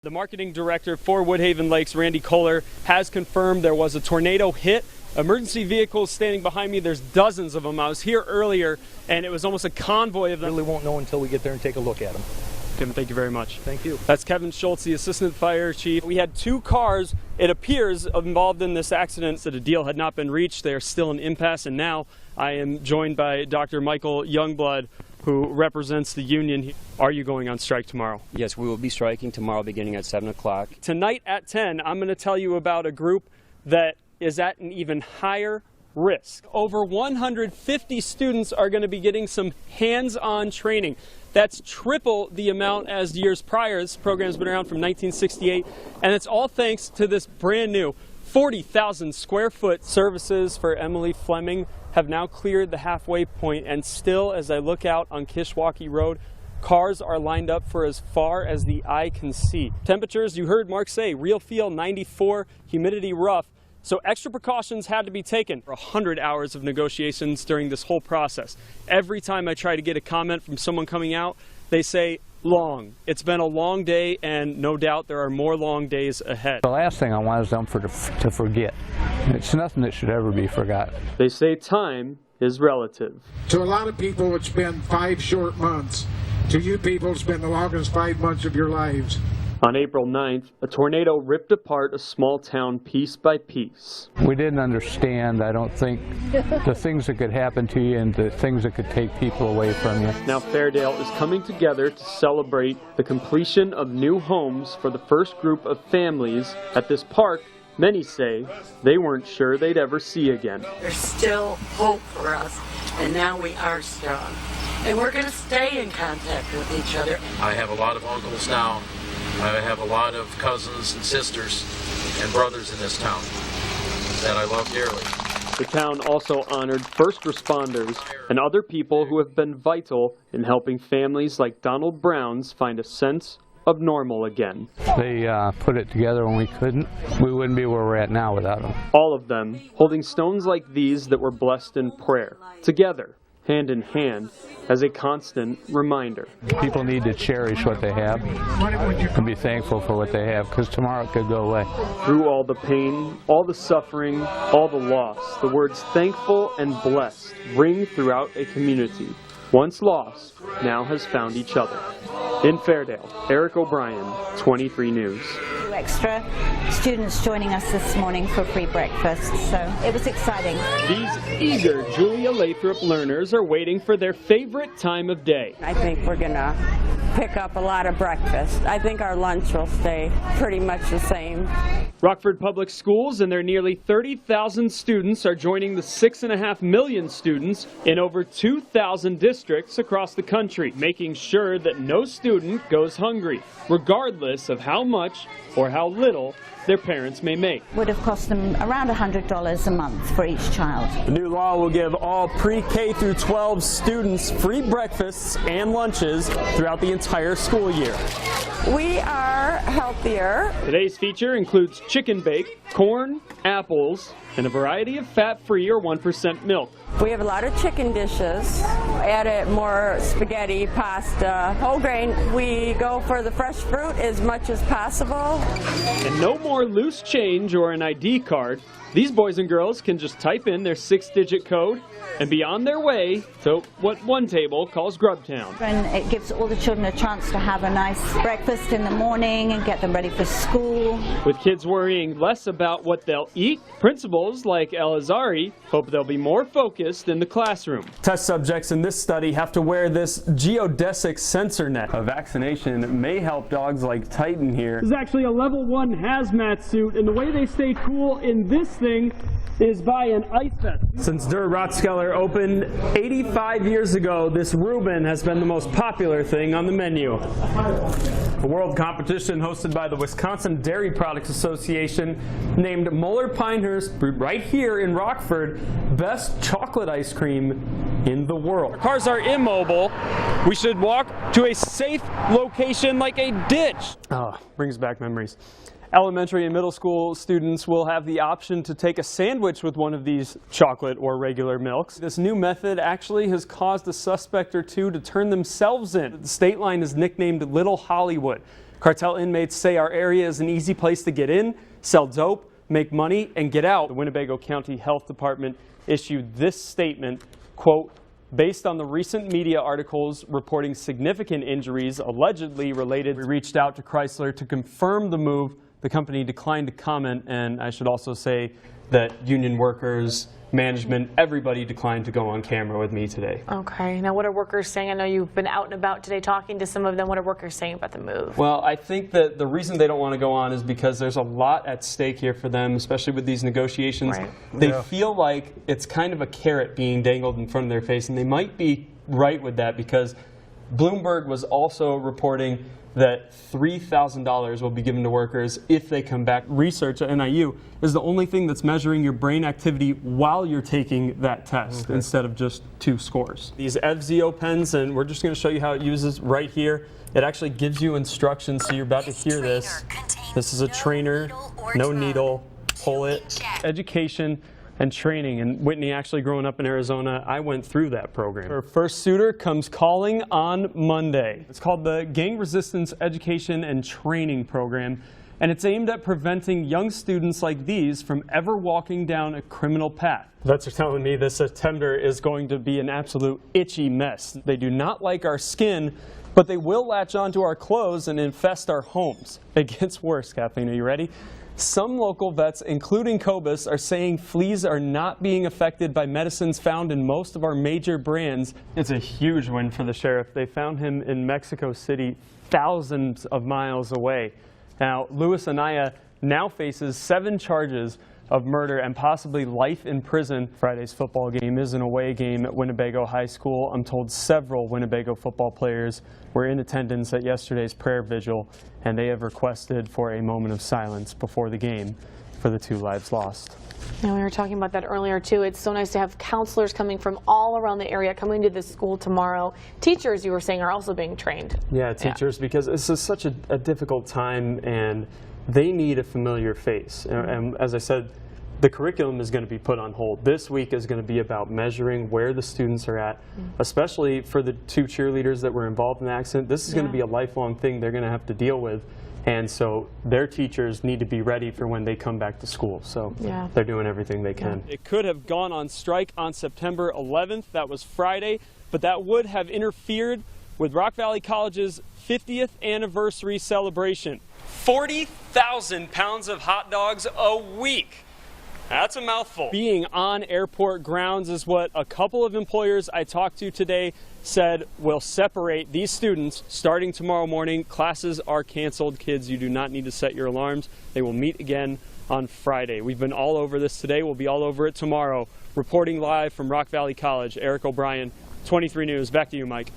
The marketing director for Woodhaven Lakes, Randy Kohler, has confirmed there was a tornado hit. Emergency vehicles standing behind me, there's dozens of them. I was here earlier and it was almost a convoy of them. Really won't know until we get there and take a look at them. Kevin, thank you very much. Thank you. That's Kevin Schultz, the assistant fire chief. We had two cars, it appears, involved in this accident. So the deal had not been reached. They are still in impasse, and now I am joined by Dr. Michael Youngblood, who represents the union. Are you going on strike tomorrow? Yes, we will be striking tomorrow beginning at 7 o'clock. Tonight at 10, I'm going to tell you about a group that is at an even higher risk. Over 150 students are going to be getting some hands-on training. That's triple the amount as years prior. This program's been around from 1968, and it's all thanks to this brand new 40,000 square foot services for Emily Fleming have now cleared the halfway point, and still, as I look out on Kishwaukee Road, cars are lined up for as far as the eye can see. Temperatures, you heard Mark say, real feel 94, humidity rough, so extra precautions had to be taken. 100 hours of negotiations during this whole process. Every time I try to get a comment from someone coming out, they say, long. It's been a long day, and no doubt there are more long days ahead. The last thing I want is them to forget. It's nothing that should ever be forgotten. They say time is relative. To a lot of people, it's been 5 short months. To you people, it's been the longest 5 months of your lives. On April 9th, a tornado ripped apart a small town piece by piece. We didn't understand, I don't think, the things that could happen to you and the things that could take people away from you. Now Fairdale is coming together to celebrate the completion of new homes for the first group of families at this park many say they weren't sure they'd ever see again. There's still hope for us, and now we are strong. And we're going to stay in contact with each other. I have a lot of uncles now. I have a lot of cousins and sisters and brothers in this town that I love dearly. The town also honored first responders and other people who have been vital in helping families like Donald Brown's find a sense of normal again. They put it together when we couldn't. We wouldn't be where we're at now without them. All of them holding stones like these that were blessed in prayer, together, hand in hand, as a constant reminder. People need to cherish what they have and be thankful for what they have, because tomorrow it could go away. Through all the pain, all the suffering, all the loss, the words thankful and blessed ring throughout a community. Once lost, now has found each other. In Fairdale, Eric O'Brien, 23 News. Extra students joining us this morning for free breakfast, so it was exciting. These eager Julia Lathrop learners are waiting for their favorite time of day. I think we're going to pick up a lot of breakfast. I think our lunch will stay pretty much the same. Rockford Public Schools and their nearly 30,000 students are joining the 6.5 million students in over 2,000 districts across the country, making sure that no student goes hungry, regardless of how much or how little their parents may make. Would have cost them around $100 a month for each child. The new law will give all pre-K through 12 students free breakfasts and lunches throughout the entire school year. We are healthier. Today's feature includes chicken bake, corn, apples, and a variety of fat-free or 1% milk. We have a lot of chicken dishes. Added more spaghetti, pasta, whole grain. We go for the fresh fruit as much as possible. And no more loose change or an ID card. These boys and girls can just type in their 6-digit code and be on their way to what one table calls Grubtown. And it gives all the children a chance to have a nice breakfast in the morning and get them ready for school. With kids worrying less about what they'll eat, principals like El Azari hope they'll be more focused in the classroom. Test subjects in this study have to wear this geodesic sensor net. A vaccination may help dogs like Titan here. This is actually a level 1 hazmat suit, and the way they stay cool in this thing is by an ice vest. Since Der Rathskeller opened 85 years ago, this Reuben has been the most popular thing on the menu. A world competition hosted by the Wisconsin Dairy Products Association named Muller Pinehurst, brewed right here in Rockford, best chocolate ice cream in the world. Cars are immobile. We should walk to a safe location like a ditch. Brings back memories. Elementary and middle school students will have the option to take a sandwich with one of these chocolate or regular milks. This new method actually has caused a suspect or two to turn themselves in. The state line is nicknamed Little Hollywood. Cartel inmates say our area is an easy place to get in, sell dope, make money, and get out. The Winnebago County Health Department issued this statement, quote, based on the recent media articles reporting significant injuries allegedly related. We reached out to Chrysler to confirm the move. The company declined to comment, and I should also say that union workers, management, everybody declined to go on camera with me today. Okay. Now, what are workers saying? I know you've been out and about today talking to some of them. What are workers saying about the move? Well, I think that the reason they don't want to go on is because there's a lot at stake here for them, especially with these negotiations. Right. They feel like it's kind of a carrot being dangled in front of their face, and they might be right with that because Bloomberg was also reporting that $3,000 will be given to workers if they come back. Research at NIU is the only thing that's measuring your brain activity while you're taking that test instead of just 2 scores. These FZO pens, and we're just going to show you how it uses right here. It actually gives you instructions, so you're about to hear this. This is a trainer, no needle, pull it. Education and training, and Whitney, actually growing up in Arizona, I went through that program. Her first suitor comes calling on Monday. It's called the Gang Resistance Education and Training Program, and it's aimed at preventing young students like these from ever walking down a criminal path. Vets are telling me this September is going to be an absolute itchy mess. They do not like our skin, but they will latch onto our clothes and infest our homes. It gets worse, Kathleen, are you ready? Some local vets, including Cobus, are saying fleas are not being affected by medicines found in most of our major brands. It's a huge win for the sheriff. They found him in Mexico City, thousands of miles away. Now, Luis Anaya now faces 7 charges of murder and possibly life in prison. Friday's football game is an away game at Winnebago High School. I'm told several Winnebago football players were in attendance at yesterday's prayer vigil, and they have requested for a moment of silence before the game for the 2 lives lost. And we were talking about that earlier too. It's so nice to have counselors coming from all around the area coming to this school tomorrow. Teachers, you were saying, are also being trained. Yeah, teachers, because this is such a difficult time, and they need a familiar face. And as I said, the curriculum is going to be put on hold. This week is going to be about measuring where the students are at, especially for the 2 cheerleaders that were involved in the accident. This is going to be a lifelong thing they're going to have to deal with. And so their teachers need to be ready for when they come back to school. So they're doing everything they can. It could have gone on strike on September 11th. That was Friday. But that would have interfered with Rock Valley College's 50th anniversary celebration. 40,000 pounds of hot dogs a week. That's a mouthful. Being on airport grounds is what a couple of employers I talked to today said will separate these students starting tomorrow morning. Classes are canceled. Kids, you do not need to set your alarms. They will meet again on Friday. We've been all over this today. We'll be all over it tomorrow. Reporting live from Rock Valley College, Eric O'Brien, 23 News. Back to you, Mike.